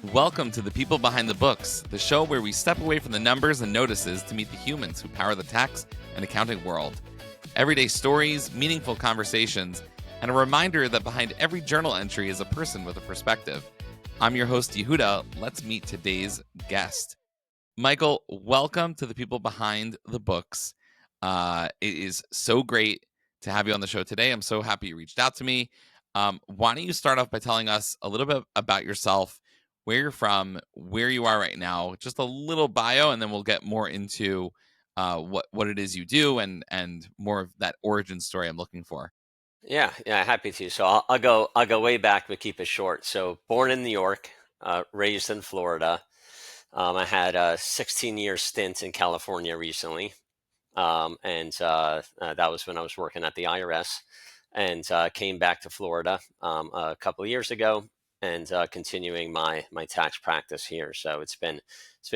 Welcome to the People Behind the Books, the show where we step away from the numbers and notices to meet the humans who power the tax and accounting world. Everyday stories, meaningful conversations, and a reminder that behind every journal entry is a person with a perspective. I'm your host, Yehuda. Let's meet today's guest. Michael, welcome to the People Behind the Books. It is so great to have you on the show today. I'm so happy you reached out to me. Why don't you start off by telling us a little bit about yourself, where you're from, where you are right now, just a little bio, and then we'll get more into what it is you do and more of that origin story I'm looking for. Yeah, happy to. So I'll go way back, but keep it short. So born in New York, raised in Florida. I had a 16-year stint in California recently, and that was when I was working at the IRS, and came back to Florida a couple of years ago, and continuing my tax practice here. So it's been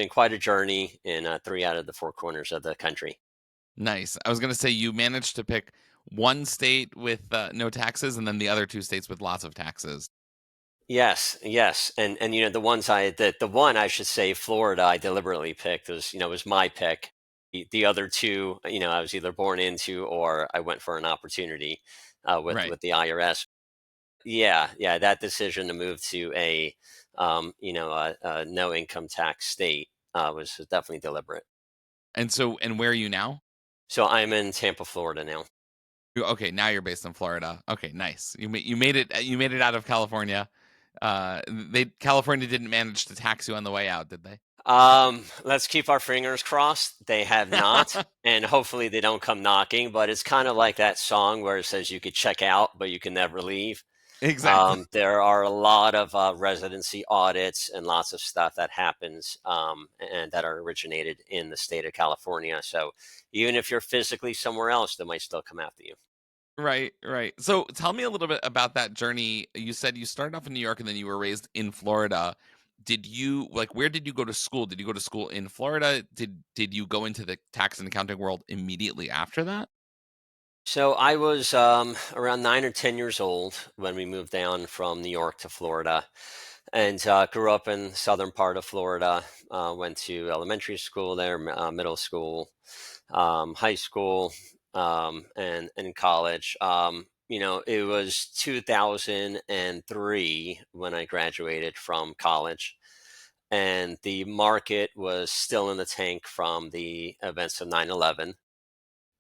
quite a journey in three out of the four corners of the country. Nice. I was going to say you managed to pick one state with no taxes and then the other two states with lots of taxes. Yes, and the one I should say, Florida, I deliberately picked was my pick. The other two, I was either born into or I went for an opportunity Right. with the IRS. Yeah, that decision to move to a no income tax state was definitely deliberate. And where are you now? So I'm in Tampa, Florida now. Okay, now you're based in Florida. Okay, nice. You made it. You made it out of California. They California didn't manage to tax you on the way out, did they? Let's keep our fingers crossed. They have not, and hopefully they don't come knocking. But it's kind of like that song where it says you could check out, but you can never leave. Exactly. There are a lot of residency audits and lots of stuff that happens and that are originated in the state of California. So even if you're physically somewhere else, they might still come after you. Right, right. So tell me a little bit about that journey. You said you started off in New York and then you were raised in Florida. Did you like where did you go to school? Did you go to school in Florida? Did you go into the tax and accounting world immediately after that? So I was around 9 or 10 years old when we moved down from New York to Florida, and grew up in the southern part of Florida. Went to elementary school there, middle school, high school, and college. It was 2003 when I graduated from college, and the market was still in the tank from the events of 9/11.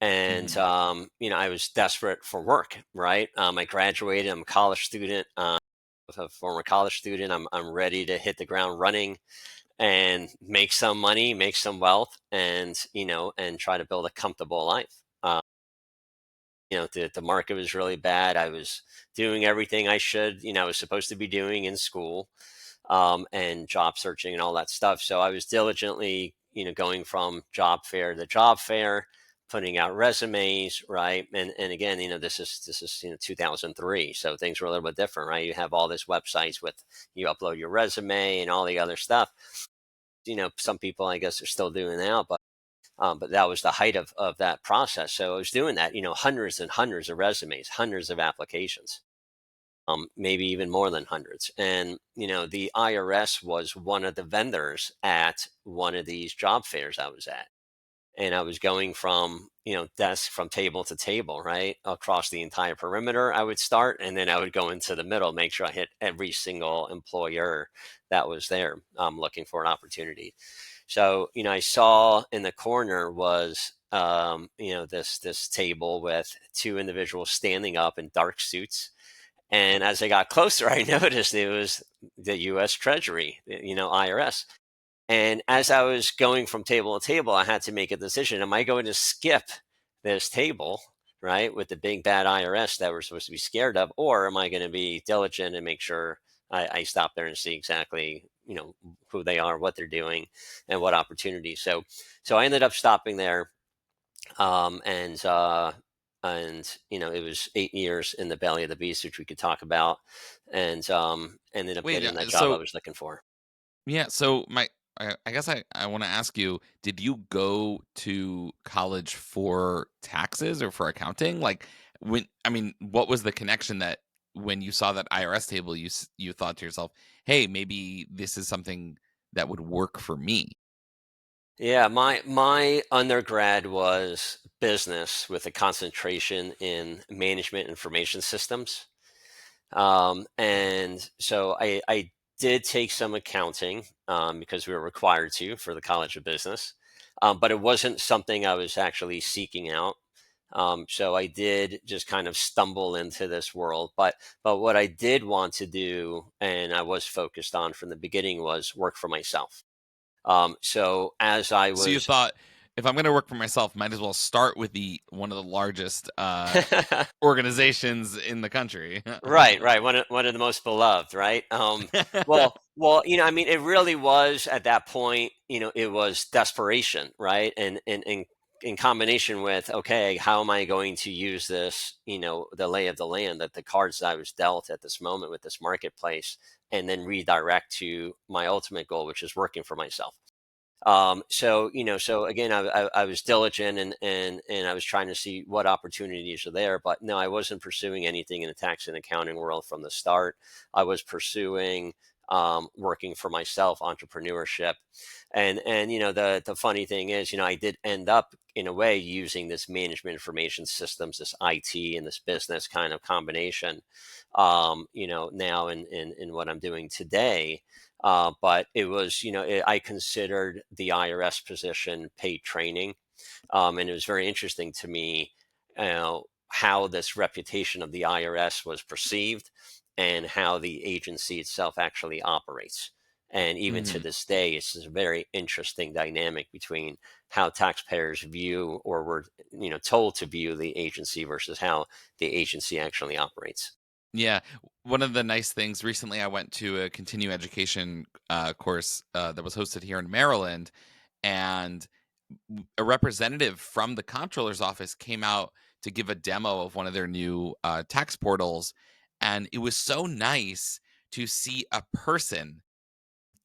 And Mhm. I was desperate for work. Right, I graduated. I'm a college student, a former college student. I'm ready to hit the ground running and make some money, make some wealth, and try to build a comfortable life. The market was really bad. I was doing everything I was supposed to be doing in school, and job searching and all that stuff. So I was diligently, going from job fair to job fair, putting out resumes, right? And again, this is 2003, so things were a little bit different, right? You have all these websites with you upload your resume and all the other stuff. Some people I guess are still doing now, but that was the height of that process. So I was doing that, hundreds and hundreds of resumes, hundreds of applications, maybe even more than hundreds. And, the IRS was one of the vendors at one of these job fairs I was at. And I was going from, desk from table to table, right? Across the entire perimeter, I would start, and then I would go into the middle, make sure I hit every single employer that was there, looking for an opportunity. So, I saw in the corner was, this table with two individuals standing up in dark suits, and as I got closer, I noticed it was the U.S. Treasury, IRS. And as I was going from table to table, I had to make a decision. Am I going to skip this table, right, with the big bad IRS that we're supposed to be scared of, or am I going to be diligent and make sure I stop there and see exactly, who they are, what they're doing, and what opportunities? So I ended up stopping there, um, and uh, and it was 8 years in the belly of the beast, which we could talk about, and ended up Wait, getting that job I so was looking for. yeah, so I guess I want to ask you, did you go to college for taxes or for accounting? Like when I mean, what was the connection that when you saw that IRS table, you thought to yourself, "Hey, maybe this is something that would work for me." Yeah, my undergrad was business with a concentration in management information systems. And so I did take some accounting because we were required to for the College of Business, but it wasn't something I was actually seeking out. So I did just kind of stumble into this world. But what I did want to do, and I was focused on from the beginning, was work for myself. So as I So you was thought, if I'm going to work for myself, might as well start with the one of the largest organizations in the country. Right, right. One of the most beloved, right? I mean, it really was at that point. It was desperation, right? And in combination with, okay, how am I going to use this? The lay of the land, that the cards that I was dealt at this moment with this marketplace, and then redirect to my ultimate goal, which is working for myself. So again, I was diligent, and I was trying to see what opportunities are there. But no, I wasn't pursuing anything in the tax and accounting world from the start. I was pursuing working for myself, entrepreneurship, and the funny thing is, I did end up in a way using this management information systems, this IT and this business kind of combination. Now in what I'm doing today. But it was, I considered the IRS position paid training. And it was very interesting to me, how this reputation of the IRS was perceived and how the agency itself actually operates. And even to Mhm. this day, it's a very interesting dynamic between how taxpayers view, or were, told to view the agency, versus how the agency actually operates. Yeah. One of the nice things recently, I went to a continuing education course that was hosted here in Maryland, and a representative from the comptroller's office came out to give a demo of one of their new tax portals. And it was so nice to see a person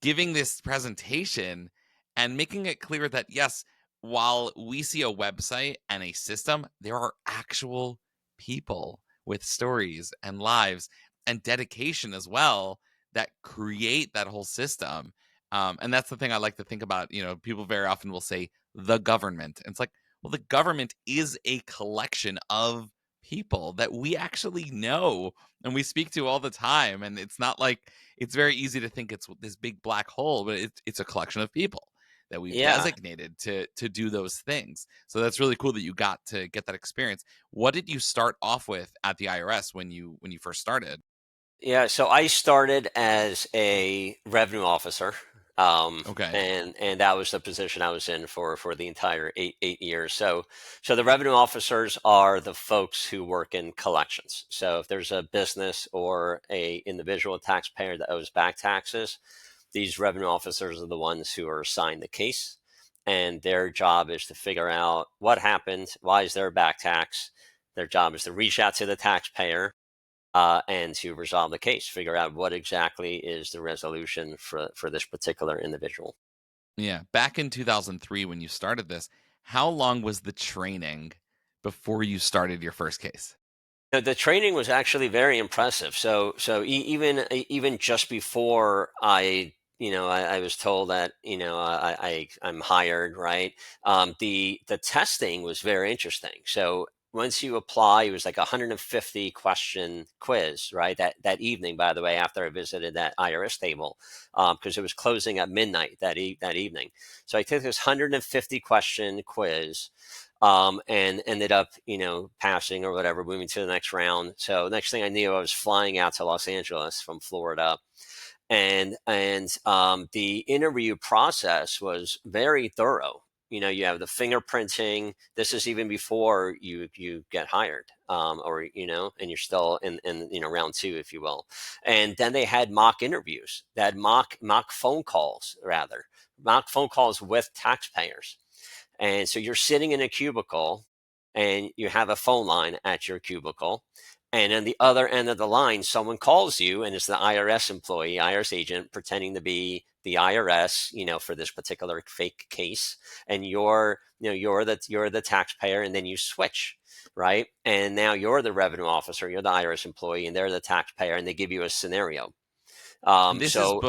giving this presentation and making it clear that yes, while we see a website and a system, there are actual people with stories and lives and dedication as well that create that whole system. And that's the thing I like to think about. People very often will say the government. And it's like, well, the government is a collection of people that we actually know and we speak to all the time. And it's not like it's very easy to think it's this big black hole, but it's a collection of people that we've Yeah. designated to do those things. So that's really cool that you got to get that experience. What did you start off with at the IRS when you first started? Yeah, so I started as a revenue officer, Okay. and that was the position I was in for the entire eight years. So the revenue officers are the folks who work in collections. So if there's a business or a individual taxpayer that owes back taxes, these revenue officers are the ones who are assigned the case, and their job is to figure out what happened, why is there a back tax. Their job is to reach out to the taxpayer, and to resolve the case, figure out what exactly is the resolution for this particular individual. Yeah. Back in 2003 when you started this, how long was the training before you started your first case? The training was actually very impressive. Even just before I was told that I'm hired, right. The testing was very interesting. So once you apply, it was like a 150 question quiz, right, that evening, by the way, after I visited that IRS table, because it was closing at midnight that evening. So I took this 150 question quiz, and ended up, passing or whatever, moving to the next round. So next thing I knew, I was flying out to Los Angeles from Florida, and the interview process was very thorough. You have the fingerprinting. This is even before you get hired, or and you're still in round two, if you will. And then they had mock interviews. They had mock phone calls, rather, mock phone calls with taxpayers. And so you're sitting in a cubicle, and you have a phone line at your cubicle, And on the other end of the line, someone calls you and it's the IRS employee, IRS agent, pretending to be the IRS, for this particular fake case. And you're the taxpayer, and then you switch, right? And now you're the revenue officer, you're the IRS employee, and they're the taxpayer, and they give you a scenario. And So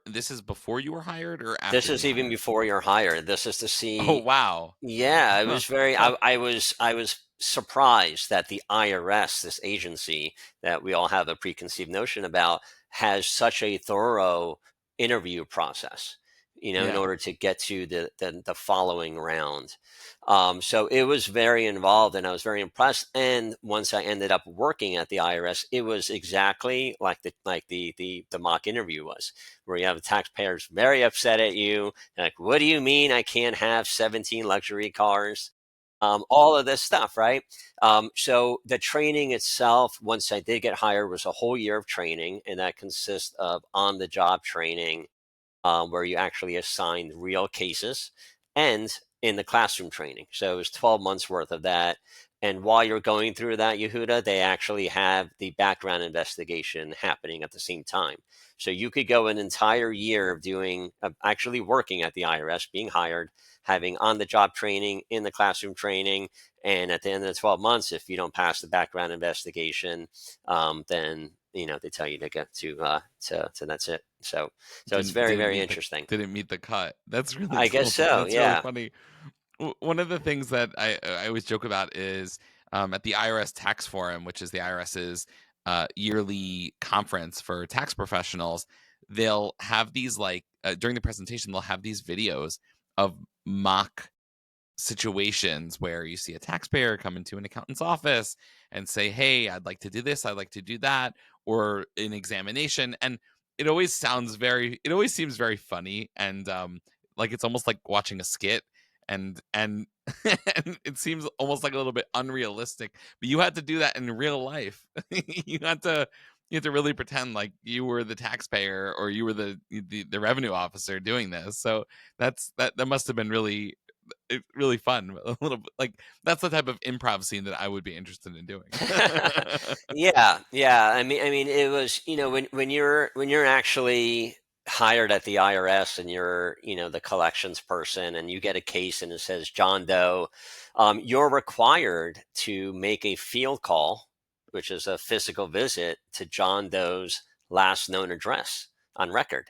this is before you were hired or after this you is were even hired? before you're hired. This is to Oh, see. wow. Yeah, it Huh. was very. Huh. I was surprised that the IRS, this agency that we all have a preconceived notion about, has such a thorough interview process. In Yeah. order to get to the following round. So it was very involved, and I was very impressed. And once I ended up working at the IRS, it was exactly like the mock interview was, where you have the taxpayers very upset at you. Like, what do you mean I can't have 17 luxury cars? All of this stuff, right? So the training itself, once I did get hired, was a whole year of training, and that consists of on-the-job training, where you actually assigned real cases, and in the classroom training. So it was 12 months worth of that. And while you're going through that, Yehuda, they actually have the background investigation happening at the same time. So you could go an entire year of actually working at the IRS, being hired, having on the job training, in the classroom training. And at the end of the 12 months, if you don't pass the background investigation, then they tell you to get to that's it. So it's Didn't very, didn't very meet the interesting. didn't meet the cut. That's really I guess cool. so, That's really yeah. funny. One of the things that I always joke about is at the IRS Tax Forum, which is the IRS's yearly conference for tax professionals. They'll have these during the presentation, they'll have these videos of mock situations where you see a taxpayer come into an accountant's office and say, "Hey, I'd like to do this, I'd like to do that," or an examination. And it always seems very funny, and like it's almost like watching a skit, and and it seems almost like a little bit unrealistic. But you had to do that in real life. you had to you had to really pretend like you were the taxpayer or you were the revenue officer doing this. So that must have been really fun. A little bit like that's the type of improv scene that I would be interested in doing. Yeah, yeah. I mean, it was, when you're actually hired at the IRS, and you're the collections person, and you get a case and it says John Doe, you're required to make a field call, which is a physical visit to John Doe's last known address on record.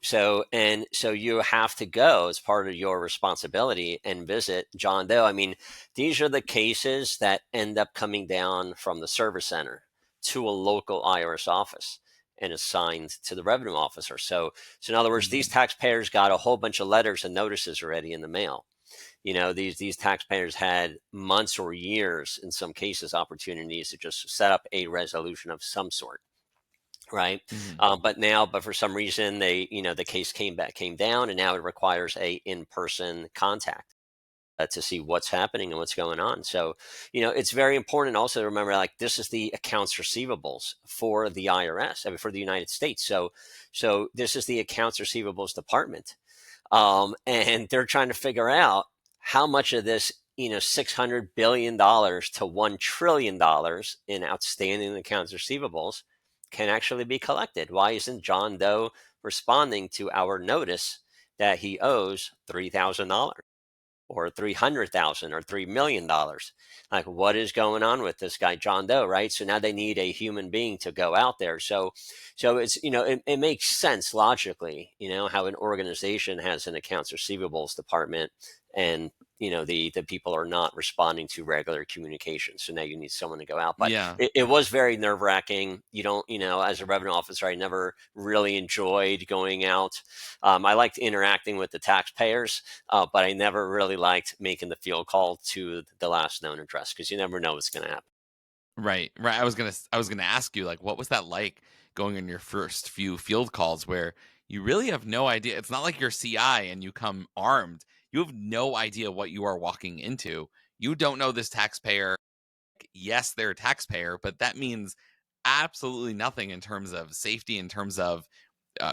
So you have to go as part of your responsibility and visit John Doe. I mean, these are the cases that end up coming down from the service center to a local IRS office and assigned to the revenue officer. So in other words, these Mhm. taxpayers got a whole bunch of letters and notices already in the mail. These taxpayers had months or years, in some cases, opportunities to just set up a resolution of some sort, right? Mhm. But for some reason, the case came down, and now it requires a in-person contact, to see what's happening and what's going on. So, it's very important also to remember, like, this is the accounts receivables for the IRS, I mean, for the United States. So this is the accounts receivables department, and they're trying to figure out how much of this, $600 billion to $1 trillion in outstanding accounts receivables can actually be collected. Why isn't John Doe responding to our notice that he owes $3,000? Or 300,000 or $3 million? Like, what is going on with this guy John Doe, right? So now they need a human being to go out there. So it's, it makes sense logically, how an organization has an accounts receivables department, and the people are not responding to regular communication. So now you need someone to go out. But Yeah. it was very nerve-wracking. You don't, as a revenue officer, I never really enjoyed going out. I liked interacting with the taxpayers, but I never really liked making the field call to the last known address, because you never know what's going to happen. Right. Right. I was gonna ask you, like, what was that like going on your first few field calls where you really have no idea. It's not like you're CI and you come armed. You have no idea what you are walking into. You don't know this taxpayer. Yes, they're a taxpayer, but that means absolutely nothing in terms of safety, in terms of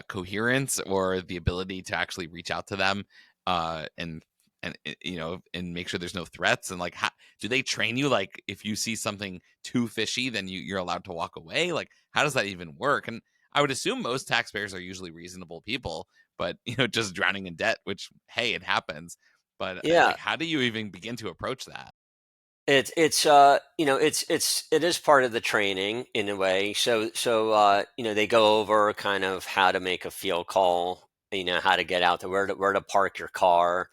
coherence, or the ability to actually reach out to them and and and make sure there's no threats? And like, how do they train you? Like, if you see something too fishy, then you're allowed to walk away. Like, how does that even work? And I would assume most taxpayers are usually reasonable people, but just drowning in debt, which, hey, it happens. But Yeah. like, how do you even begin to approach that? It is part of the training in a way. They go over kind of how to make a field call, how to get out there, where to park your car.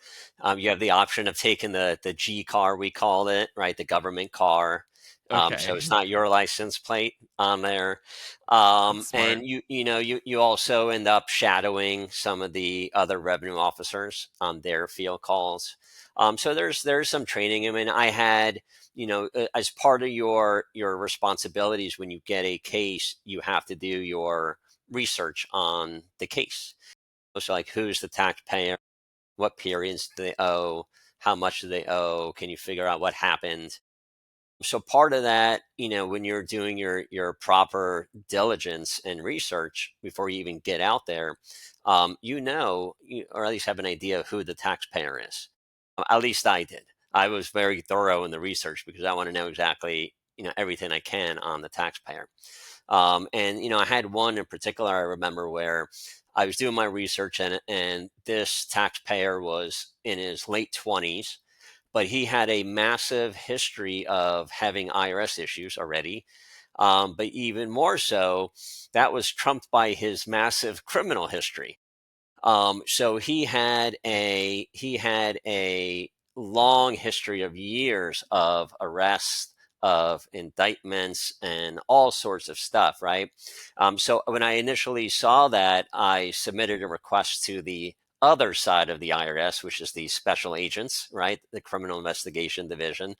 You have the option of taking the G car, we call it, right? The government car. So Okay. it's not your license plate on there. That's And smart. you also end up shadowing some of the other revenue officers on their field calls. So there's some training. I mean, I had, as part of your responsibilities when you get a case, you have to do your research on the case. So like, who's the taxpayer? What periods do they owe? How much do they owe? Can you figure out what happened? So part of that, when you're doing your proper diligence and research before you even get out there, or at least have an idea of who the taxpayer is. At least I did. I was very thorough in the research because I want to know exactly, everything I can on the taxpayer. And I had one in particular I remember where I was doing my research, and this taxpayer was in his late 20s, but he had a massive history of having IRS issues already. But even more so, that was trumped by his massive criminal history. So he had a long history of years of arrests, of indictments, and all sorts of stuff, right? So when I initially saw that, I submitted a request to the other side of the IRS, which is the special agents, right? The Criminal Investigation Division.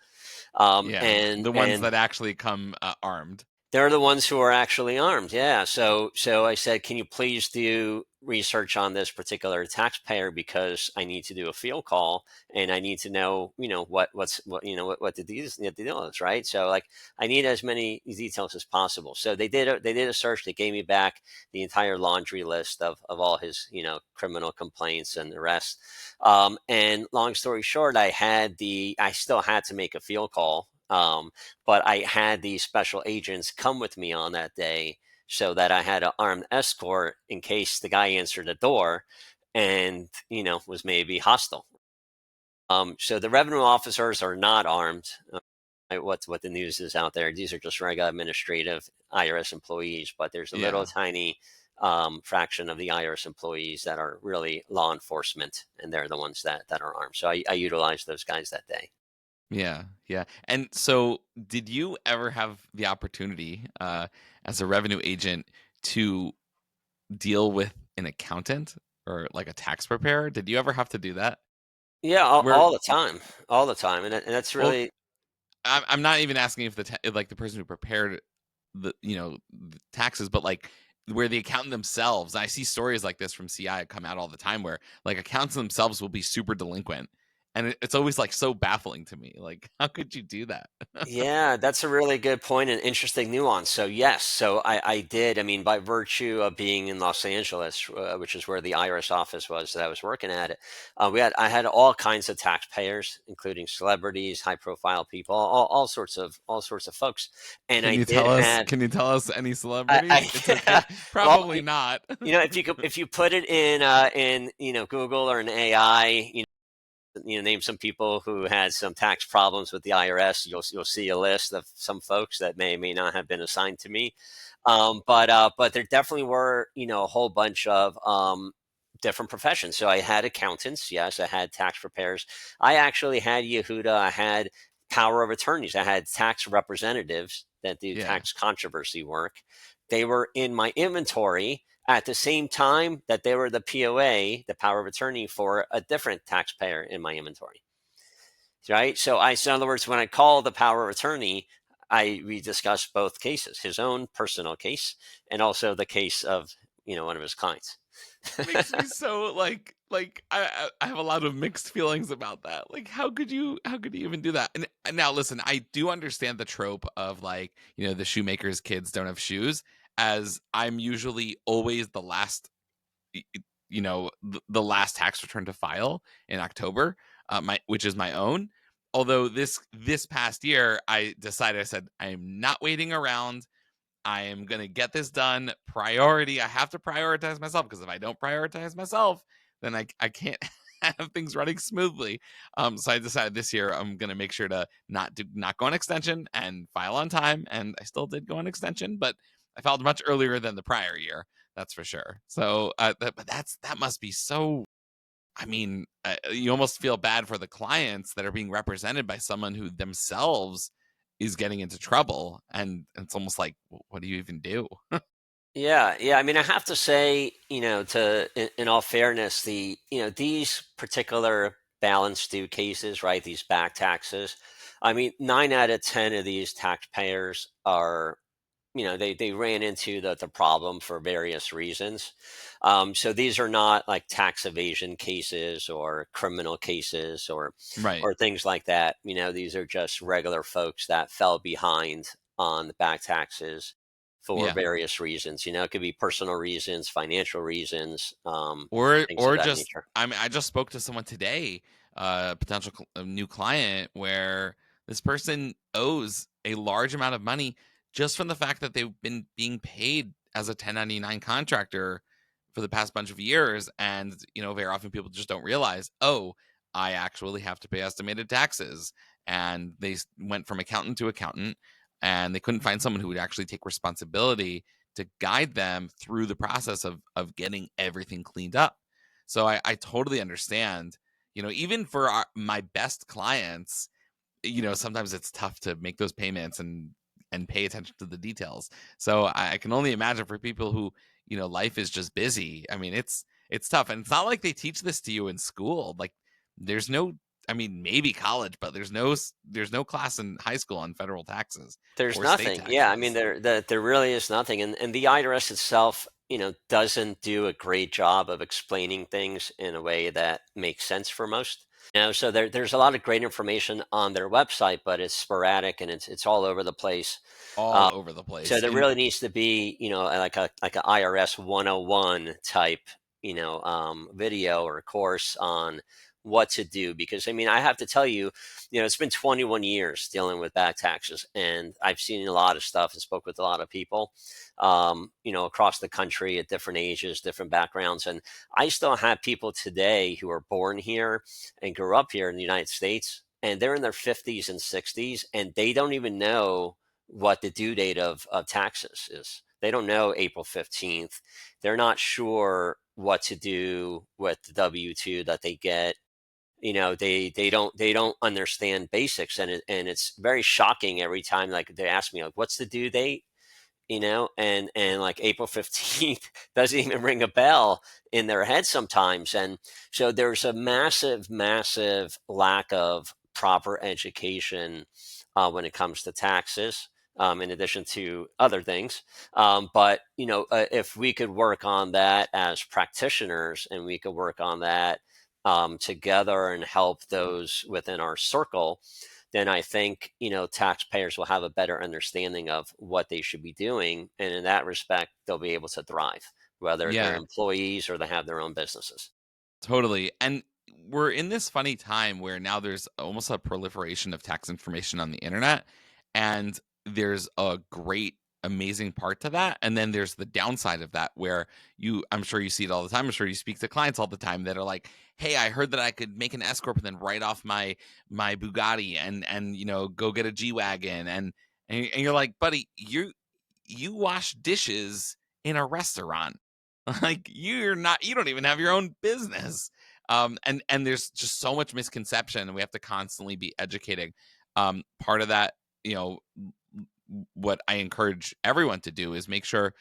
Yeah, And the ones and that actually come armed. they're the ones who are actually armed. Yeah. So I said, can you please do research on this particular taxpayer, because I need to do a field call and I need to know, what the deal is, right? So like, I need as many details as possible. So they did a search. They gave me back the entire laundry list of all his, criminal complaints and the rest. And long story short, I still had to make a field call. But I had these special agents come with me on that day, so that I had an armed escort in case the guy answered the door and, was maybe hostile. So the revenue officers are not armed. What the news is out there. These are just regular administrative IRS employees, but there's a little Yeah. tiny fraction of the IRS employees that are really law enforcement, and they're the ones that are armed. So I utilized those guys that day. Yeah, yeah. And so, did you ever have the opportunity, as a revenue agent, to deal with an accountant or like a tax preparer? Did you ever have to do that? Yeah, Where, all the time, and that's well, really. I'm not even asking if if, like, the person who prepared the taxes, but like where the accountant themselves. I see stories like this from CI come out all the time, where like accountants themselves will be super delinquent, and it's always like so baffling to me. Like, how could you do that? Yeah, that's a really good point and interesting nuance. So yes, so I did. I mean, by virtue of being in Los Angeles, which is where the IRS office was that I was working at, I had all kinds of taxpayers, including celebrities, high profile people, all sorts of folks, and Can I you did tell us? have. Can you tell us any I celebrities? It's okay. well, Probably not. if you put it in Google or an AI, name some people who had some tax problems with the IRS. You'll see a list of some folks that may not have been assigned to me, but there definitely were, a whole bunch of different professions. So I had accountants, yes, I had tax preparers. I actually had Yehuda. I had power of attorneys. I had tax representatives that do Yeah. tax controversy work. They were in my inventory at the same time that they were the POA, the power of attorney, for a different taxpayer in my inventory. Right. So in other words, when I call the power of attorney, we discuss both cases, his own personal case and also the case of, one of his clients. That makes me so like I have a lot of mixed feelings about that. Like, how could you even do that? And now listen, I do understand the trope of, like, the shoemaker's kids don't have shoes, as I'm usually always the last, the last tax return to file in October. which is my own. Although this past year, I decided, I said, I am not waiting around. I am going to get this done. Priority. I have to prioritize myself, because if I don't prioritize myself, then I can't have things running smoothly. So I decided this year I'm going to make sure to not go on extension and file on time. And I still did go on extension, but I filed much earlier than the prior year. That's for sure. So, but that must be so. I mean, you almost feel bad for the clients that are being represented by someone who themselves is getting into trouble, and it's almost like, what do you even do? Yeah, yeah. I mean, I have to say, in all fairness, these particular balance due cases, right? These back taxes. I mean, 9 out of 10 of these taxpayers are, they ran into the problem for various reasons. So these are not like tax evasion cases or criminal cases Right. or things like that. These are just regular folks that fell behind on the back taxes for Yeah. various reasons. It could be personal reasons, financial reasons, things of Or that just, nature. I mean, I just spoke to someone today, potential new client, where this person owes a large amount of money just from the fact that they've been being paid as a 1099 contractor for the past bunch of years. And very often people just don't realize, oh, I actually have to pay estimated taxes. And they went from accountant to accountant, and they couldn't find someone who would actually take responsibility to guide them through the process of getting everything cleaned up. So I totally understand. Even for my best clients, sometimes it's tough to make those payments and pay attention to the details. So I can only imagine for people who, life is just busy. I mean, it's tough, and it's not like they teach this to you in school. Like, there's no, I mean, maybe college, but there's no class in high school on federal taxes There's or state nothing. Yeah, I mean, taxes. there really is nothing, and the IRS itself, doesn't do a great job of explaining things in a way that makes sense for most. So there's a lot of great information on their website, but it's sporadic and it's all over the place. All Uh, over the so place. there And really needs to be, like a IRS 101 type, video or course on what to do. Because I mean, I have to tell you, it's been 21 years dealing with back taxes, and I've seen a lot of stuff and spoke with a lot of people, across the country at different ages, different backgrounds, and I still have people today who are born here and grew up here in the United States, and they're in their 50s and 60s, and they don't even know what the due date of taxes is. They don't know April 15th. They're not sure what to do with the W-2 that they get. They don't understand basics, and it's very shocking every time, like, they ask me, like, what's the due date? And like April 15th doesn't even ring a bell in their head sometimes. And so there's a massive lack of proper education when it comes to taxes, in addition to other things. But if we could work on that as practitioners, and we could work on that together and help those within our circle, then I think, taxpayers will have a better understanding of what they should be doing. And in that respect, they'll be able to thrive, whether they're yeah, employees or they have their own businesses. totally. And we're in this funny time where now there's almost a proliferation of tax information on the internet. And there's a great, amazing part to that. And then there's the downside of that, where I'm sure you see it all the time. I'm sure you speak to clients all the time that are like, hey, I heard that I could make an S Corp and then write off my Bugatti and go get a G Wagon. And you're like, buddy, you wash dishes in a restaurant. Like, you don't even have your own business. And there's just so much misconception, and we have to constantly be educating. Part of that, you know, what I encourage everyone to do is make sure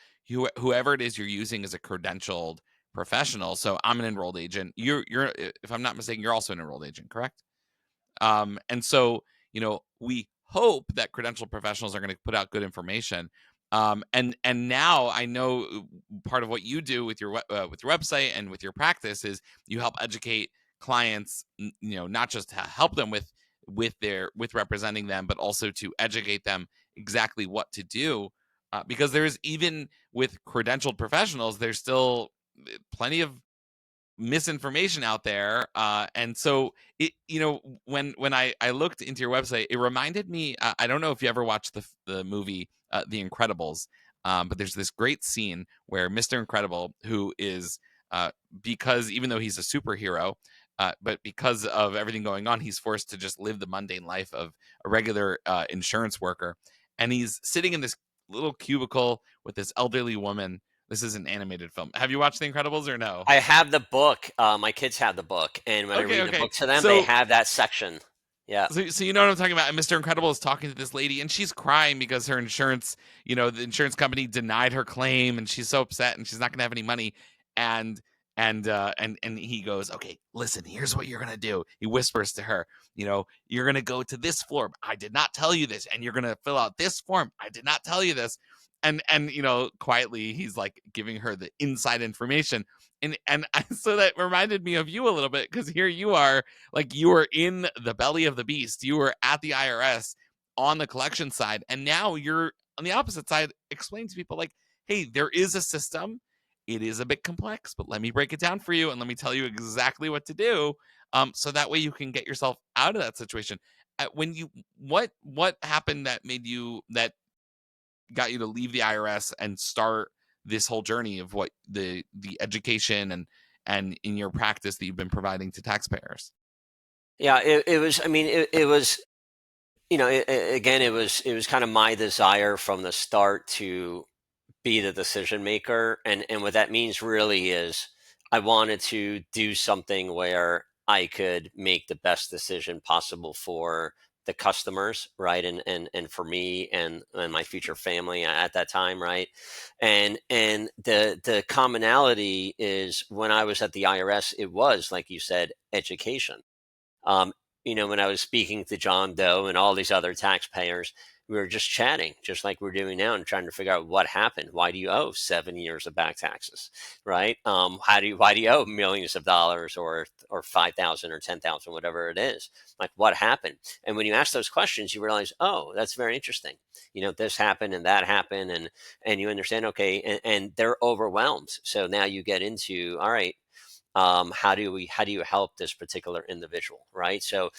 whoever it is you're using is a credentialed professional. So I'm an enrolled agent. You're if I'm not mistaken, you're also an enrolled agent, correct? And so, we hope that credentialed professionals are going to put out good information. And now I know part of what you do with with your website and with your practice is you help educate clients, not just to help them with representing them, but also to educate them exactly what to do. Because there is, even with credentialed professionals, there's still plenty of misinformation out there. And so when I looked into your website, it reminded me. I don't know if you ever watched the movie The Incredibles, but there's this great scene where Mr. Incredible, who is because even though he's a superhero, but because of everything going on, he's forced to just live the mundane life of a regular insurance worker, and he's sitting in this little cubicle with this elderly woman. This is an animated film. Have you watched The Incredibles or no? I have the book. My kids have the book, and when I Okay, read the okay. book to them, they So have that section. Yeah. so you know what I'm talking about. And Mr. Incredible is talking to this lady, and she's crying because her insurance, the insurance company denied her claim, and she's so upset, and she's not going to have any money. And and he goes, okay, listen, here's what you're gonna do. He whispers to her, you're gonna go to this form. I did not tell you this, and you're gonna fill out this form. I did not tell you this. And quietly he's like giving her the inside information. And so that reminded me of you a little bit, because here you are, like, you were in the belly of the beast. You were at the IRS on the collection side, and now you're on the opposite side, explaining to people like, hey, there is a system. It is a bit complex, but let me break it down for you, and let me tell you exactly what to do, so that way you can get yourself out of that situation. When you what happened that got you to leave the IRS and start this whole journey of what the education and in your practice that you've been providing to taxpayers? Yeah, it was. I mean, it was. Again, it was kind of my desire from the start to be the decision maker, and what that means really is I wanted to do something where I could make the best decision possible for the customers, right, and for me and my future family at that time, right. And the commonality is when I was at the IRS, it was like you said, education. um, when I was speaking to John Doe and all these other taxpayers, we were just chatting, just like we're doing now, and trying to figure out what happened. Why do you owe 7 years of back taxes, right? Why do you owe millions of dollars, or 5,000 or 10,000, whatever it is? Like, what happened? And when you ask those questions, you realize, oh, that's very interesting. This happened and that happened, and you understand, okay, and they're overwhelmed. So now you get into, all right, how do you help this particular individual, right? So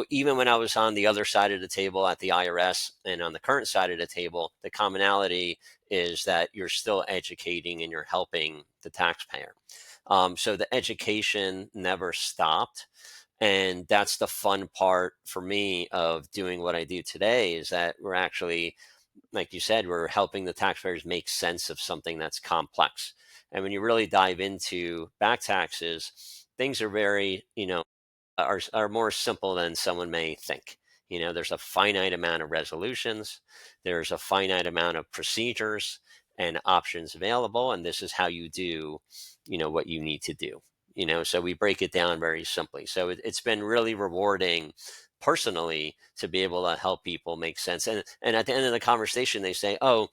even when I was on the other side of the table at the IRS and on the current side of the table, the commonality is that you're still educating and you're helping the taxpayer. So the education never stopped, and that's the fun part for me of doing what I do today, is that we're actually, like you said, we're helping the taxpayers make sense of something that's complex. And when you really dive into back taxes, things are very, are more simple than someone may think. There's a finite amount of resolutions, there's a finite amount of procedures and options available, and this is how you do, what you need to do. So we break it down very simply. So it's been really rewarding personally to be able to help people make sense. And at the end of the conversation, they say, "Oh,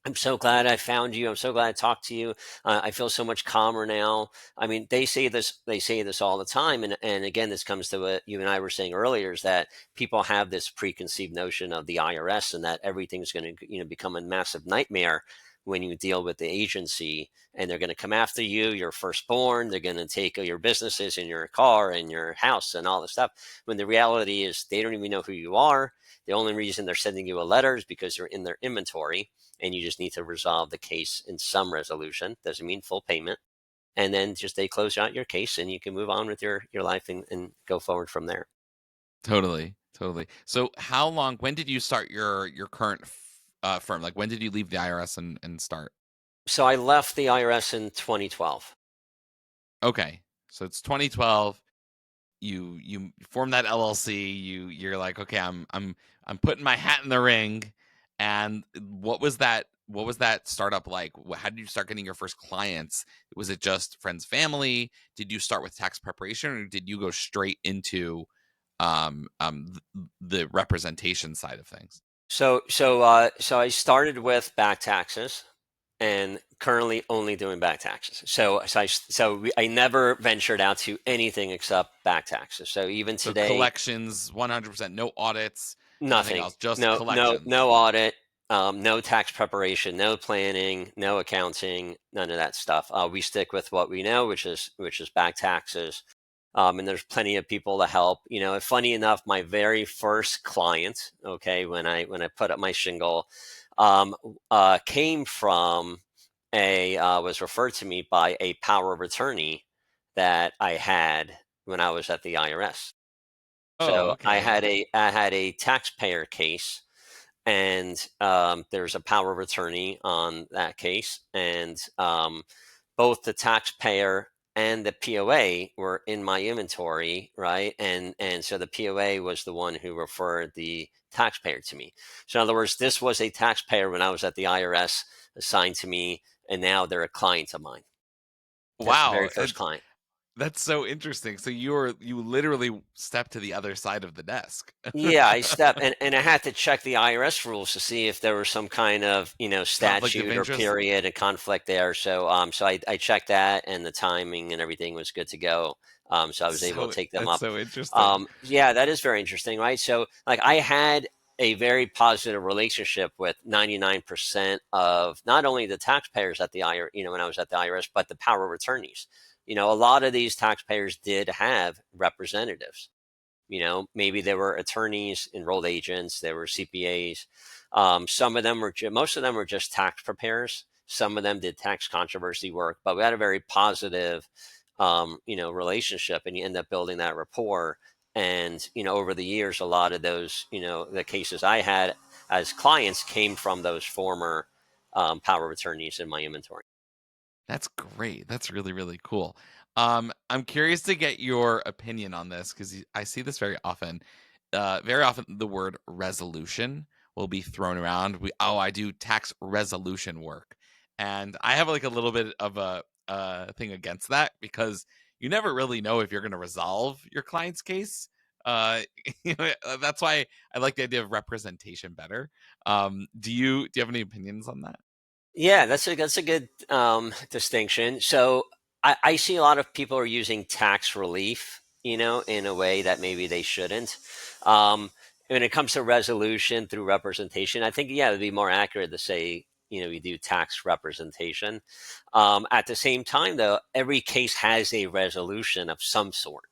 I'm so glad I found you. I'm so glad I talked to you. I feel so much calmer now." I mean, they say this. They say this all the time, and again, this comes to what you and I were saying earlier: is that people have this preconceived notion of the IRS, and that everything's going to, become a massive nightmare when you deal with the agency, and they're going to come after you, your firstborn. They're going to take your businesses and your car and your house and all this stuff. When the reality is, they don't even know who you are. The only reason they're sending you a letter is because you're in their inventory, and you just need to resolve the case in some resolution. Doesn't mean full payment. And then just they close out your case, and you can move on with your life, and go forward from there. Totally, totally. So when did you start your current firm? Like, when did you leave the IRS and start? So I left the IRS in 2012. Okay, so it's 2012. You form that LLC. You're like, okay, I'm putting my hat in the ring. And what was that startup like? How did you start getting your first clients? Was it just friends, family? Did you start with tax preparation, or did you go straight into the representation side of things? So I started with back taxes, and currently only doing back taxes. I never ventured out to anything except back taxes. So even So today, collections, 100%, no audits, nothing nothing. else, just No, no, collections. no audit. No tax preparation, no planning, no accounting, none of that stuff. We stick with what we know, which is back taxes. And there's plenty of people to help. And funny enough, my very first client, okay, when I put up my shingle, came from a was referred to me by a power of attorney that I had when I was at the IRS. Oh, So okay. I had a taxpayer case, and there's a power of attorney on that case, and both the taxpayer and the POA were in my inventory, right? And so the POA was the one who referred the taxpayer to me. So in other words, this was a taxpayer when I was at the IRS assigned to me, and now they're a client of mine. That's the very Wow, first client. that's so interesting. So you literally stepped to the other side of the desk. Yeah, I stepped and I had to check the IRS rules to see if there was some kind of, Conflict of statute or interest? period and conflict there. So I checked that, and the timing and everything was good to go. So I was able to take them That's up. so interesting. Yeah, that is very interesting, right? So like I had a very positive relationship with 99% of not only the taxpayers at the IRS, when I was at the IRS, but the power of attorneys. A lot of these taxpayers did have representatives. Maybe there were attorneys, enrolled agents, there were CPAs. Some of them most of them were just tax preparers. Some of them did tax controversy work, but we had a very positive, relationship, and you end up building that rapport. And over the years, a lot of those, the cases I had as clients came from those former power of attorneys in my inventory. That's great. That's really, really cool. I'm curious to get your opinion on this because I see this very often. Very often, the word resolution will be thrown around. I do tax resolution work, and I have like a little bit of a thing against that because you never really know if you're going to resolve your client's case. Uh, that's why I like the idea of representation better. Do you have any opinions on that? Yeah, that's a good distinction. So I see a lot of people are using tax relief, in a way that maybe they shouldn't. When it comes to resolution through representation, I think it'd be more accurate to say you do tax representation. At the same time, though, every case has a resolution of some sort.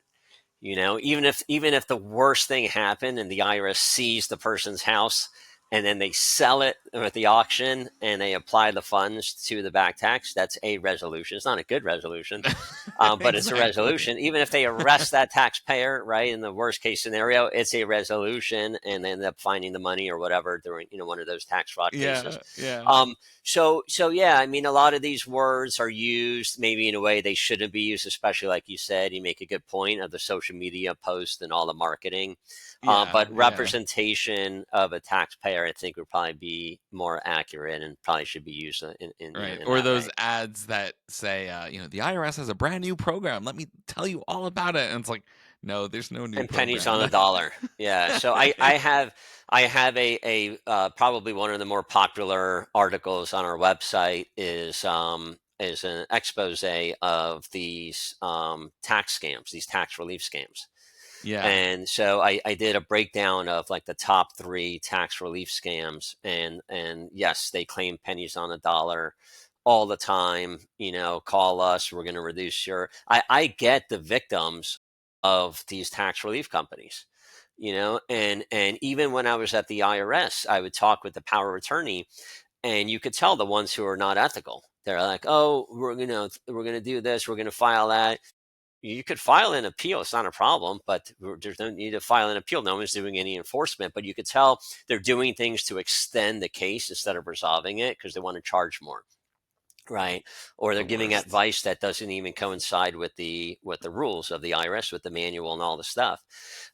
Even if the worst thing happened and the IRS sees the person's house and then they sell it at the auction and they apply the funds to the back tax, that's a resolution. It's not a good resolution, but it's a Exactly. resolution. Even if they arrest that taxpayer, right, in the worst case scenario, it's a resolution, and they end up finding the money or whatever during one of those tax fraud cases. Yeah, yeah. So yeah, I mean, a lot of these words are used maybe in a way they shouldn't be used, especially like you said. You make a good point of the social media post and all the marketing. Yeah, But yeah. representation of a taxpayer, I think, would probably be more accurate and probably should be used in Right. in Or that those way. ads that say, the IRS has a brand new program. Let me tell you all about it. And it's like, no, there's no new And pennies on program. the dollar. Yeah. So I have a probably one of the more popular articles on our website is an expose of these tax scams, these tax relief scams. Yeah. And so I did a breakdown of like the top three tax relief scams, and yes, they claim pennies on a dollar all the time. Call us, we're going to reduce your. I get the victims of these tax relief companies. And even when I was at the IRS, I would talk with the power of attorney, and you could tell the ones who are not ethical. They're like, oh, we're gonna do this, we're gonna file that. You could file an appeal, it's not a problem, but there's no need to file an appeal. No one's doing any enforcement, but you could tell they're doing things to extend the case instead of resolving it because they want to charge more. Right. Or they're The giving worst. advice that doesn't even coincide with the rules of the IRS, with the manual and all the stuff.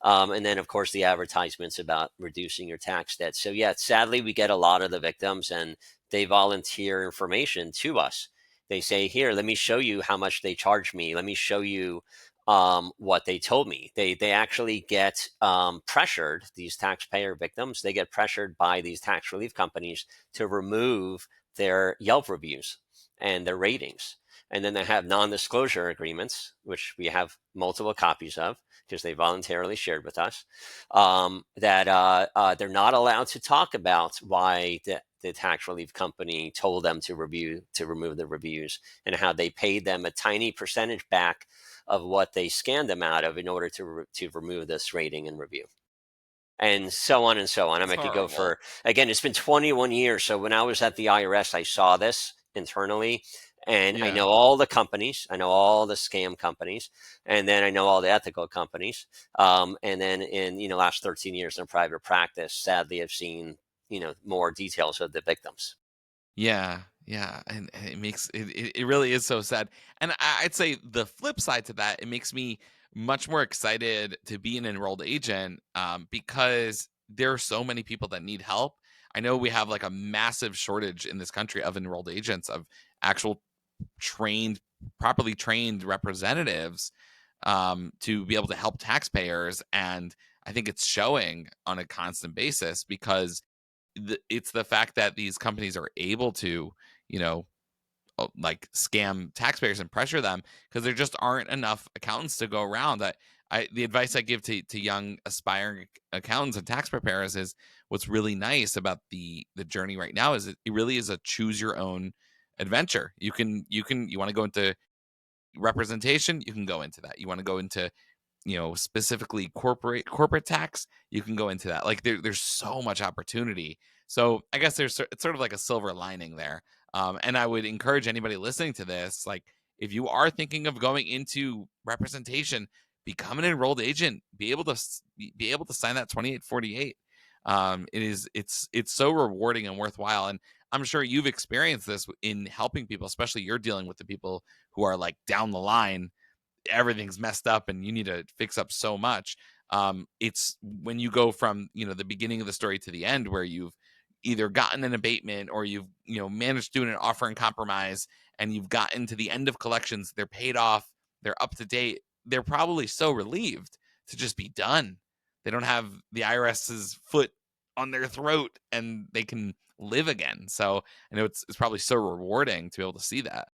And then of course the advertisements about reducing your tax debt. So yeah, sadly we get a lot of the victims, and they volunteer information to us. They say, here, let me show you how much they charge me. Let me show you what they told me. They actually get pressured, these taxpayer victims, they get pressured by these tax relief companies to remove their Yelp reviews and their ratings. And then they have non disclosure agreements, which we have multiple copies of because they voluntarily shared with us, that they're not allowed to talk about why the tax relief company told them to remove the reviews, and how they paid them a tiny percentage back of what they scanned them out of in order to remove this rating and review, and so on and so on. I It's mean, I could go horrible. for, again, it's been 21 years. So when I was at the IRS, I saw this internally, and I Yeah. know all the companies, I know all the scam companies, and then I know all the ethical companies. And then in, last 13 years in private practice, sadly, I've seen, more details of the victims. Yeah, yeah, and it makes it really is so sad. And I'd say the flip side to that, it makes me much more excited to be an enrolled agent, because there are so many people that need help. I know we have like a massive shortage in this country of enrolled agents, of actual trained, properly trained representatives, to be able to help taxpayers. And I think it's showing on a constant basis, because it's the fact that these companies are able to, you know, like scam taxpayers and pressure them, because there just aren't enough accountants to go around. The advice I give to young aspiring accountants and tax preparers is, what's really nice about the journey right now is it really is a choose your own adventure. You want to go into representation, you can go into that. You want to go into, specifically corporate tax, you can go into that. Like there's so much opportunity. So I guess it's sort of like a silver lining there. And I would encourage anybody listening to this, like, if you are thinking of going into representation, become an enrolled agent. Be able to sign that 2848. It's so rewarding and worthwhile. And I'm sure you've experienced this in helping people, especially you're dealing with the people who are like down the line, everything's messed up and you need to fix up so much. It's when you go from, the beginning of the story to the end, where you've either gotten an abatement, or you've, managed to do an offer and compromise, and you've gotten to the end of collections, they're paid off, they're up to date, they're probably so relieved to just be done. They don't have the IRS's foot on their throat, and they can live again. So I know it's probably so rewarding to be able to see that.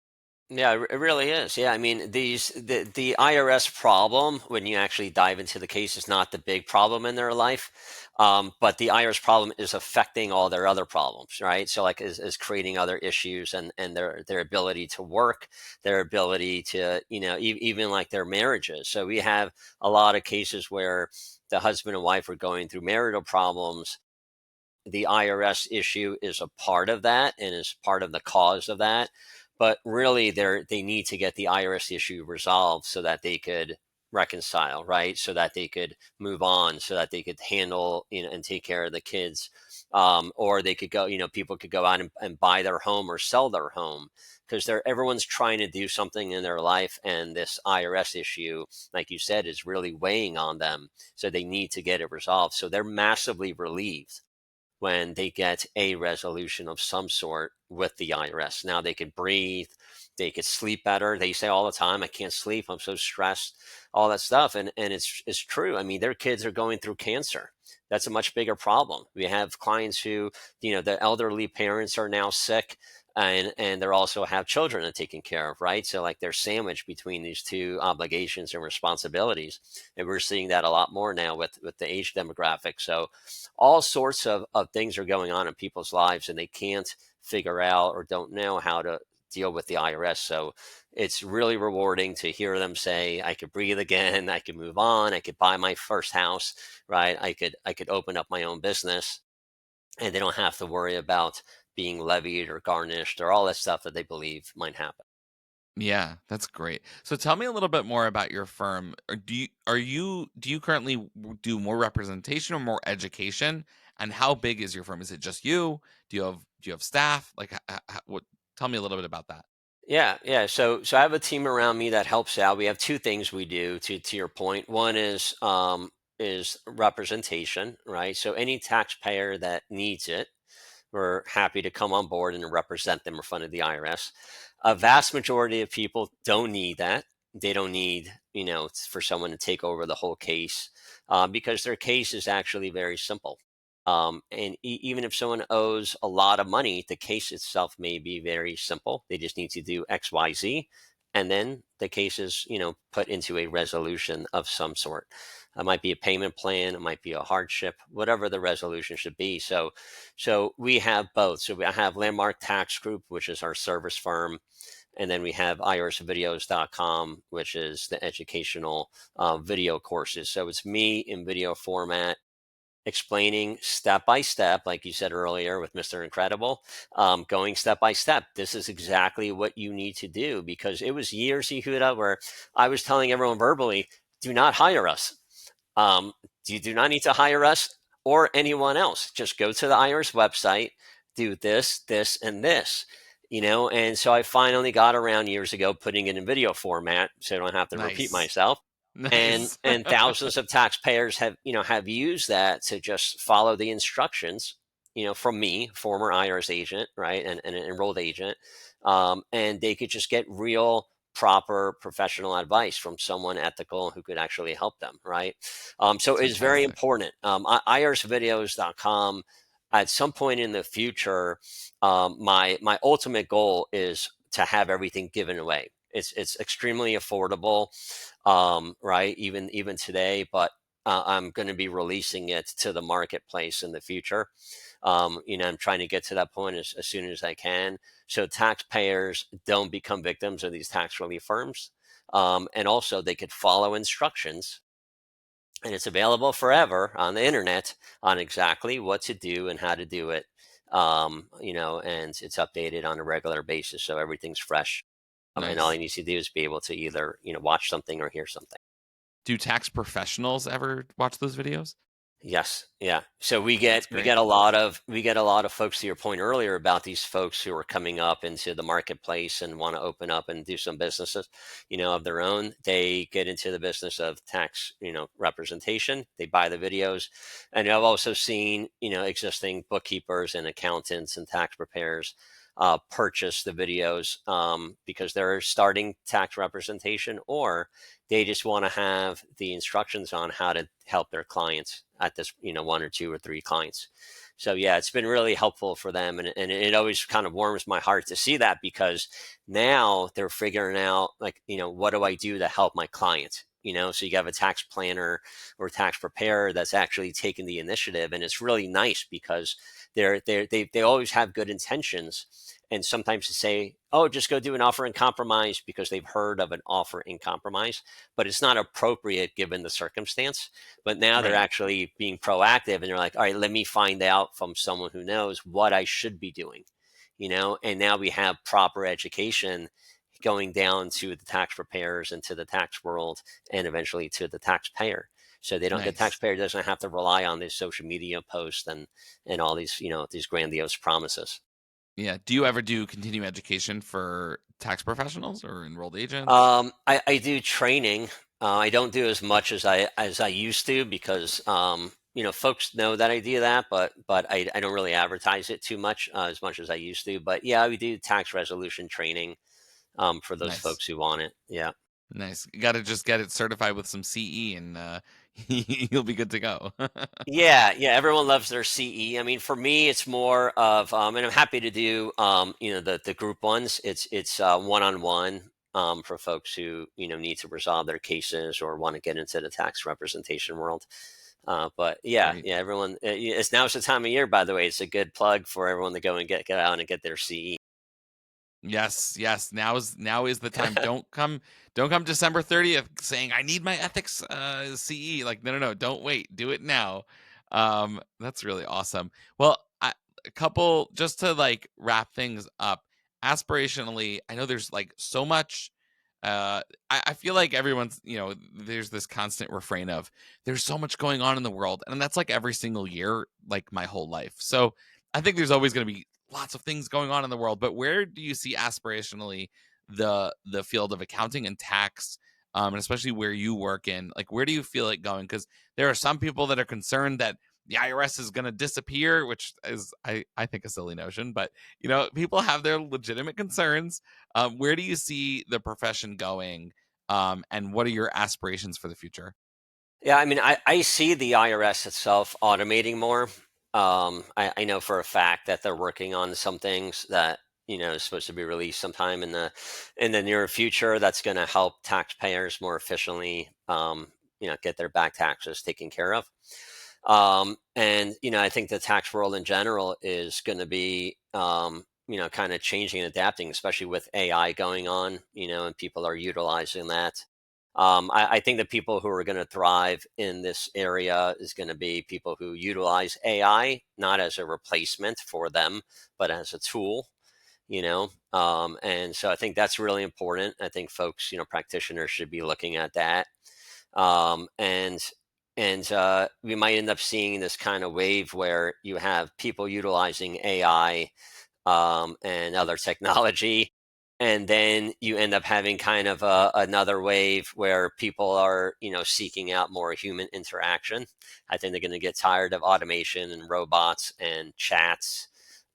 Yeah, it really is. Yeah, I mean, the IRS problem, when you actually dive into the case, is not the big problem in their life, but the IRS problem is affecting all their other problems, right? So, like, is creating other issues, and their ability to work, their ability to, even like their marriages. So we have a lot of cases where the husband and wife are going through marital problems. The IRS issue is a part of that and is part of the cause of that. But really, they need to get the IRS issue resolved so that they could reconcile, right? So that they could move on, so that they could handle, and take care of the kids. Or they could go, people could go out and buy their home or sell their home, because everyone's trying to do something in their life. And this IRS issue, like you said, is really weighing on them. So they need to get it resolved. So they're massively relieved when they get a resolution of some sort with the IRS. Now they could breathe, they could sleep better. They say all the time, "I can't sleep. I'm so stressed." All that stuff, and it's true. I mean, their kids are going through cancer. That's a much bigger problem. We have clients who, the elderly parents are now sick, and they also have children to taking care of, right? So, like, they're sandwiched between these two obligations and responsibilities, and we're seeing that a lot more now with the age demographic. So all sorts of things are going on in people's lives, and they can't figure out or don't know how to deal with the IRS. So it's really rewarding to hear them say, "I could breathe again, I could move on, I could buy my first house, right? I could open up my own business," and they don't have to worry about being levied or garnished or all that stuff that they believe might happen. Yeah, that's great. So tell me a little bit more about your firm. Do you currently do more representation or more education? And how big is your firm? Is it just you? Do you have staff? Like, what? Tell me a little bit about that. Yeah, yeah. So I have a team around me that helps out. We have two things we do, to your point. One is representation, right? So any taxpayer that needs it, we're happy to come on board and represent them in front of the IRS. A vast majority of people don't need that. They don't need, for someone to take over the whole case, because their case is actually very simple. And even if someone owes a lot of money, the case itself may be very simple. They just need to do X, Y, Z, and then the case is, put into a resolution of some sort. It might be a payment plan, it might be a hardship, whatever the resolution should be. So we have both. I have Landmark Tax Group, which is our service firm, and then we have irsvideos.com, which is the educational video courses. So it's me in video format explaining step by step, like you said earlier with Mr. Incredible, going step by step. This is exactly what you need to do, because it was years, Yehuda, where I was telling everyone verbally, do not hire us. Um, you do not need to hire us or anyone else. Just go to the IRS website, do this, this, and this. And so I finally got around years ago putting it in video format, so I don't have to repeat Nice. myself. and Nice. and thousands of taxpayers have used that to just follow the instructions, from me, former IRS agent, right, and an enrolled agent, and they could just get real, proper professional advice from someone ethical who could actually help them, right. So That's it's very fantastic. important. irsvideos.com, at some point in the future, my ultimate goal is to have everything given away. It's extremely affordable, right? Even today, but I'm going to be releasing it to the marketplace in the future. I'm trying to get to that point as soon as I can, so taxpayers don't become victims of these tax relief firms, and also they could follow instructions. And it's available forever on the internet on exactly what to do and how to do it. And it's updated on a regular basis, so everything's fresh. And all Nice. you need to do is be able to either watch something or hear something. Do tax professionals ever watch those videos? Yes, yeah. So we That's get we great. get a lot of we get a lot of folks, to your point earlier, about these folks who are coming up into the marketplace and want to open up and do some businesses, of their own. They get into the business of tax, representation. They buy the videos, and I've also seen, existing bookkeepers and accountants and tax preparers purchase the videos, because they're starting tax representation, or they just want to have the instructions on how to help their clients at this, one or two or three clients. So yeah, it's been really helpful for them. And it always kind of warms my heart to see that, because now they're figuring out, like, what do I do to help my client? So you have a tax planner or tax preparer that's actually taking the initiative. And it's really nice, because they always have good intentions. And sometimes they say, oh, just go do an offer in compromise, because they've heard of an offer in compromise, but it's not appropriate given the circumstance. But now they're Right. actually being proactive, and they're like, all right, let me find out from someone who knows what I should be doing. And now we have proper education going down to the tax preparers and to the tax world, and eventually to the taxpayer. So the Nice. taxpayer doesn't have to rely on these social media posts and all these, these grandiose promises. Yeah. Do you ever do continuing education for tax professionals or enrolled agents? I do training. I don't do as much as I used to, because folks know that I do that, but I don't really advertise it too much, as much as I used to. But yeah, we do tax resolution training, for those Nice. folks who want it. Yeah. Nice. You got to just get it certified with some CE and you'll be good to go. Yeah, yeah, everyone loves their CE. I mean, for me, it's more of, and I'm happy to do, the group ones. It's one on one, for folks who need to resolve their cases or want to get into the tax representation world. But yeah, Great. yeah, everyone. It's now's the time of year. By the way, it's a good plug for everyone to go and get out and get their CE. Yes, yes. Now is the time. Don't come December 30th saying I need my ethics CE. Like, no, no, no, don't wait. Do it now. That's really awesome. Well, a couple just to like wrap things up. Aspirationally, I know there's like so much I feel like everyone's, there's this constant refrain of there's so much going on in the world. And that's like every single year, like my whole life. So I think there's always going to be lots of things going on in the world, but where do you see aspirationally the field of accounting and tax, and especially where you work in, like where do you feel it going? Because there are some people that are concerned that the IRS is going to disappear, which is I think a silly notion, but people have their legitimate concerns. Where do you see the profession going, and what are your aspirations for the future? Yeah, I mean, I see the IRS itself automating more. I know for a fact that they're working on some things that is supposed to be released sometime in the near future, that's going to help taxpayers more efficiently, get their back taxes taken care of. And I think the tax world in general is going to be kind of changing and adapting, especially with AI going on, and people are utilizing that. I think the people who are going to thrive in this area is going to be people who utilize AI not as a replacement for them, but as a tool. And so I think that's really important. I think folks, practitioners should be looking at that. And we might end up seeing this kind of wave where you have people utilizing AI and other technology. And then you end up having kind of another wave where people are, seeking out more human interaction. I think they're going to get tired of automation and robots and chats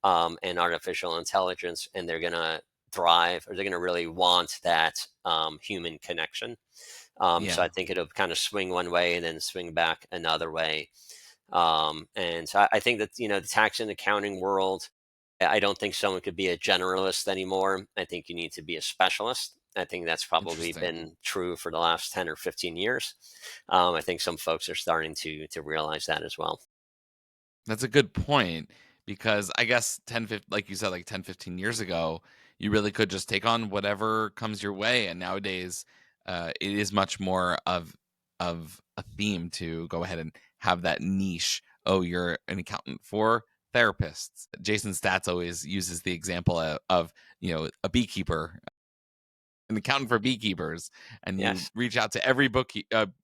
and artificial intelligence, and they're going to thrive, or they're going to really want that human connection. So Yeah, I think it'll kind of swing one way and then swing back another way. And so I think that, the tax and accounting world, I don't think someone could be a generalist anymore. I think you need to be a specialist. I think that's probably interesting. been true for the last 10 or 15 years. I think some folks are starting to realize that as well. That's a good point because I guess 10, 15, like you said, like 10, 15 years ago, you really could just take on whatever comes your way. And nowadays, it is much more of a theme to go ahead and have that niche. Oh, you're an accountant for therapists. Jason Stats always uses the example of a beekeeper, an accountant for beekeepers, and you Yes. reach out to every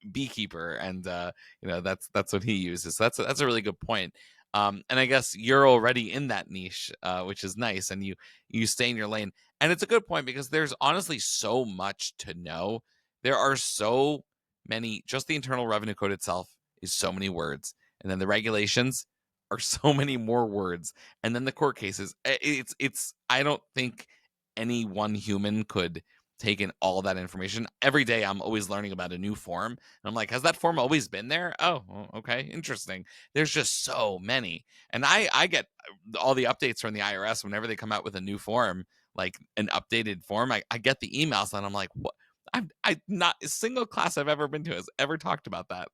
beekeeper, and that's what he uses. So that's a really good point. And I guess you're already in that niche, which is nice, and you stay in your lane. And it's a good point because there's honestly so much to know. There are so many. Just the Internal Revenue Code itself is so many words, and then the regulations are so many more words, and then the court cases. It's I don't think any one human could take in all that information. Every day I'm always learning about a new form. And I'm like, has that form always been there? Oh, okay, interesting. There's just so many. And I get all the updates from the IRS whenever they come out with a new form, like an updated form. I get the emails and I'm like, what? I not a single class I've ever been to has ever talked about that.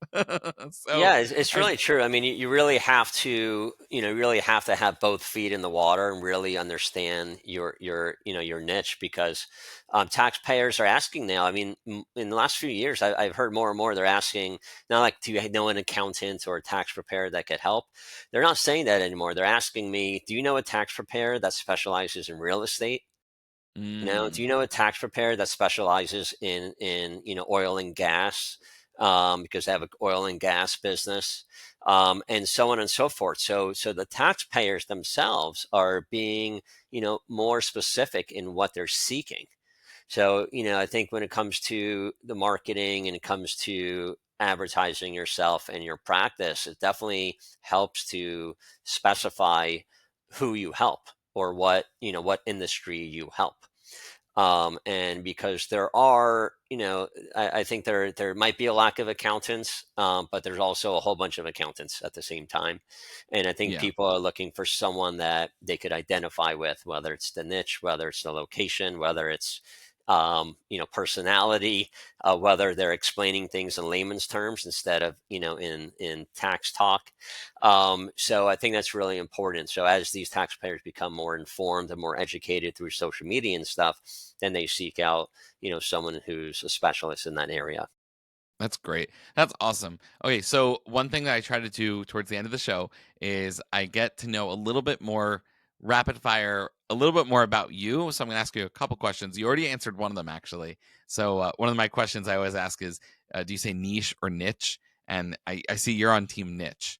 So Yeah, it's I really true. I mean, you really have to, really have to have both feet in the water and really understand your niche, because taxpayers are asking now. I mean, in the last few years, I've heard more and more. They're asking, not like, do you know an accountant or a tax preparer that could help? They're not saying that anymore. They're asking me, do you know a tax preparer that specializes in real estate? Do you know a tax preparer that specializes in oil and gas, because they have an oil and gas business, and so on and so forth. So the taxpayers themselves are being more specific in what they're seeking. So I think when it comes to the marketing and it comes to advertising yourself and your practice, it definitely helps to specify who you help, or what industry you help. And because there are, I think there might be a lack of accountants, but there's also a whole bunch of accountants at the same time. And I think yeah. people are looking for someone that they could identify with, whether it's the niche, whether it's the location, whether it's personality, whether they're explaining things in layman's terms instead of in tax talk. So I think that's really important. So as these taxpayers become more informed and more educated through social media and stuff, then they seek out someone who's a specialist in that area. That's great. That's awesome. Okay, so one thing that I try to do towards the end of the show is I get to know a little bit more rapid fire, a little bit more about you. So I'm going to ask you a couple questions. You already answered one of them, actually. So one of my questions I always ask is, do you say niche or niche? And I see you're on team niche,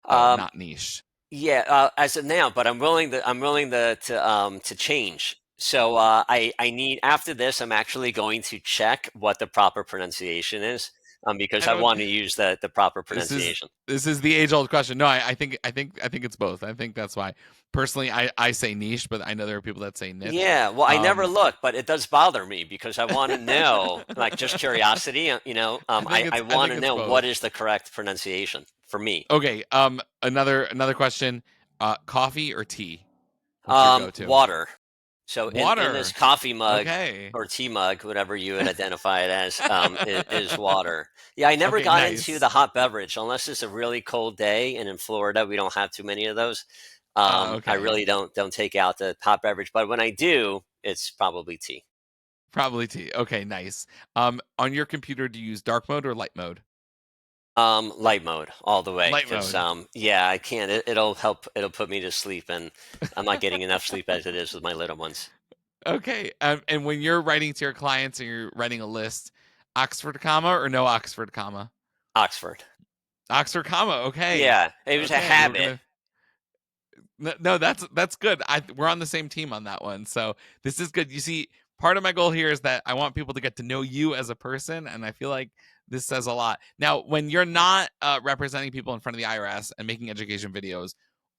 Um, not niche. Yeah, as of now, but I'm willing to change. So I need, after this, I'm actually going to check what the proper pronunciation is, because I I don't. want to use the proper This is pronunciation. this is the age old question. No, I think it's both. I think that's why. Personally, I say niche, but I know there are people that say niche. Yeah, well, I never Um, look, but it does bother me because I want to know, like, just curiosity. I I want think to it's know what both. is the correct pronunciation for me. Okay. Another question. Coffee or tea? What's your go-to? Water. So in this Water. coffee mug Okay. or tea mug, whatever you would identify it as, is water. Yeah, I never Okay, got into the nice. hot beverage unless it's a really cold day, and in Florida we don't have too many of those. I Okay. really don't take out the hot beverage, but when I do, it's probably tea. Probably tea. Okay, nice. On your computer, do you use dark mode or light mode? Light mode all the way Light because mode. yeah, I can't. It'll help. It'll put me to sleep, and I'm not getting enough sleep as it is with my little ones. Okay. And when you're writing to your clients and you're writing a list, Oxford comma or no Oxford comma? Oxford. Oxford comma. Okay. Yeah, it was a Okay. We're habit. gonna. No, that's good. We're on the same team on that one. So this is good. You see, part of my goal here is that I want people to get to know you as a person, and I feel like this says a lot. Now, when you're not representing people in front of the IRS and making education videos,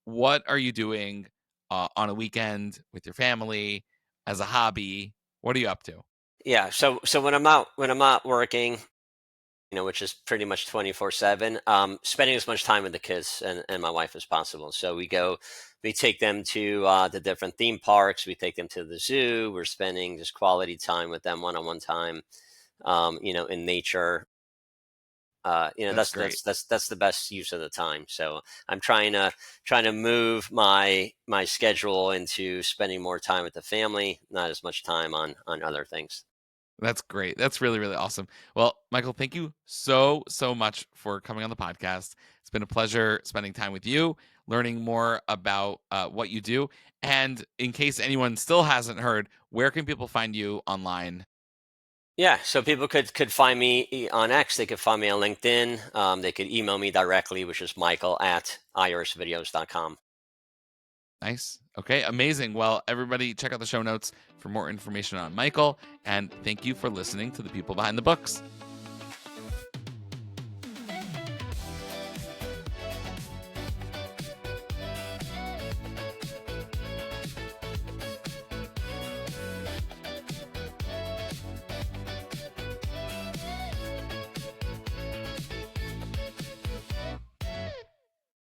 what are you doing on a weekend with your family as a hobby? What are you up to? Yeah. So when I'm not working, which is pretty much 24/7, spending as much time with the kids and my wife as possible. So we take them to the different theme parks. We take them to the zoo. We're spending just quality time with them, one-on-one time, in nature. That's great. That's the best use of the time. So I'm trying to move my schedule into spending more time with the family, not as much time on other things. That's great. That's really, really awesome. Well, Michael, thank you so much for coming on the podcast. It's been a pleasure spending time with you, learning more about what you do. And in case anyone still hasn't heard, where can people find you online? Yeah, so people could find me on X. They could find me on LinkedIn. They could email me directly, which is Michael at irsvideos.com. Nice. Okay, amazing. Well, everybody, check out the show notes for more information on Michael. And thank you for listening to the people behind the books.